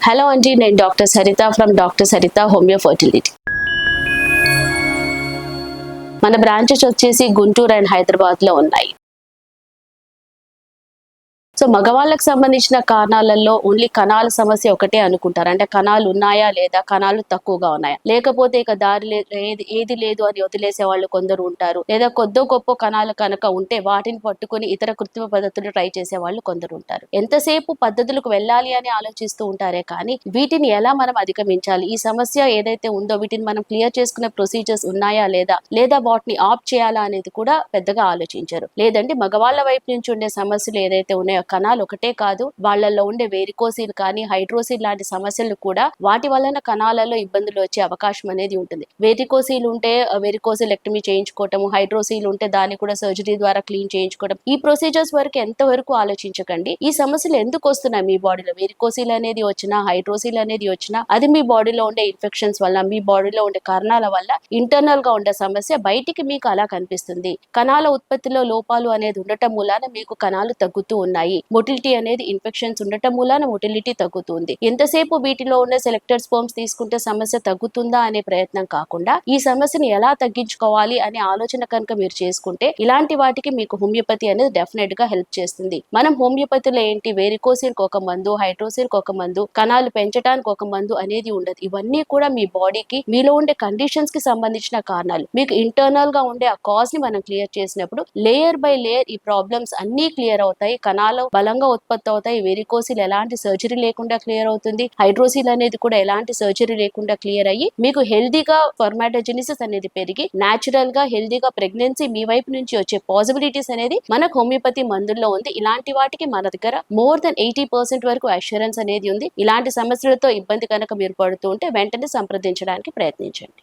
Hello అండి, నేను doctor Saritha from doctor Saritha homeo fertility. మన బ్రాంచెస్ వచ్చేసి గుంటూరు అండ్ హైదరాబాద్ లో ఉన్నాయి. సో మగవాళ్ళకి సంబంధించిన కారణాలలో ఓన్లీ కణాల సమస్య ఒకటే అనుకుంటారు. అంటే కణాలు ఉన్నాయా లేదా, కణాలు తక్కువగా ఉన్నాయా, లేకపోతే ఇక దారి ఏది లేదు అని వదిలేసే వాళ్ళు కొందరు ఉంటారు. లేదా కొద్దో గొప్ప కణాలు కనుక ఉంటే వాటిని పట్టుకొని ఇతర కృత్రిమ పద్ధతులు ట్రై చేసే వాళ్ళు కొందరు ఉంటారు. ఎంతసేపు పద్ధతులకు వెళ్ళాలి అని ఆలోచిస్తూ ఉంటారే కానీ వీటిని ఎలా మనం అధిగమించాలి, ఈ సమస్య ఏదైతే ఉందో వీటిని మనం క్లియర్ చేసుకునే ప్రొసీజర్స్ ఉన్నాయా లేదా వాటిని ఆప్ చేయాలా అనేది కూడా పెద్దగా ఆలోచించరు. లేదంటే మగవాళ్ళ వైపు నుంచి ఉండే సమస్యలు ఏదైతే ఉన్నాయో, కణాలు ఒకటే కాదు, వాళ్ళల్లో ఉండే వేరికోసిల్ కానీ హైడ్రోసిల్ లాంటి సమస్యలు కూడా వాటి వలన కణాలలో ఇబ్బందులు వచ్చే అవకాశం అనేది ఉంటుంది. వేరికోసిల్ ఉంటే వెరికోసిల్ ఎక్టమీ చేయించుకోవటం, హైడ్రోసిల్ ఉంటే దాన్ని కూడా సర్జరీ ద్వారా క్లీన్ చేయించుకోవడం. ఈ ప్రొసీజర్స్ వరకు ఎంతవరకు ఆలోచించకండి. ఈ సమస్యలు ఎందుకు వస్తున్నాయి మీ బాడీలో, వెరికోసిల్ అనేది వచ్చినా హైడ్రోసిల్ అనేది వచ్చినా అది మీ బాడీలో ఉండే ఇన్ఫెక్షన్స్ వల్ల, మీ బాడీలో ఉండే కారణాల వల్ల ఇంటర్నల్ గా ఉండే సమస్య బయటికి మీకు అలా కనిపిస్తుంది. కణాల ఉత్పత్తిలో లోపాలు అనేది ఉండటం మూలాన మీకు కణాలు తగ్గుతూ ఉన్నాయి. మొటిలిటీ అనేది ఇన్ఫెక్షన్స్ ఉండటం మూలాన మొటిలిటీ తగ్గుతుంది. ఎంతసేపు వీటిలో ఉన్న సెలెక్టెడ్ స్పర్మ్స్ తీసుకుంటే సమస్య తగ్గుతుందా అనే ప్రయత్నం కాకుండా ఈ సమస్యను ఎలా తగ్గించుకోవాలి అనే ఆలోచన కనుక మీరు చేసుకుంటే ఇలాంటి వాటికి మీకు హోమియోపతి అనేది డెఫినెట్ గా హెల్ప్ చేస్తుంది. మనం హోమియోపతిలో ఏంటి, వేరికోసిల్ ఒక మందు, హైడ్రోసిల్ ఒక మందు, కణాలు పెంచడానికి ఒక మందు అనేది ఉండదు. ఇవన్నీ కూడా మీ బాడీకి, మీలో ఉండే కండిషన్స్ కి సంబంధించిన కారణాలు. మీకు ఇంటర్నల్ గా ఉండే ఆ కాజ్ ని మనం క్లియర్ చేసినప్పుడు లేయర్ బై లేయర్ ఈ ప్రాబ్లమ్స్ అన్ని క్లియర్ అవుతాయి. కణాలు బలంగా ఉత్పత్తి అవుతాయి. వెరికోసిల్ ఎలాంటి సర్జరీ లేకుండా క్లియర్ అవుతుంది. హైడ్రోసిల్ అనేది కూడా ఎలాంటి సర్జరీ లేకుండా క్లియర్ అయ్యి మీకు హెల్దీగా స్పెర్మాటోజెనిసిస్ అనేది పెరిగి న్యాచురల్ గా హెల్దీగా ప్రెగ్నెన్సీ మీ వైపు నుంచి వచ్చే పాసిబిలిటీస్ అనేది మనకు హోమియోపతి మందుల్లో ఉంది. ఇలాంటి వాటికి మన దగ్గర మోర్ దెన్ 80% వరకు అష్యూరెన్స్ అనేది ఉంది. ఇలాంటి సమస్యలతో ఇబ్బంది కనుక మీరు పడుతూ ఉంటే వెంటనే సంప్రదించడానికి ప్రయత్నించండి.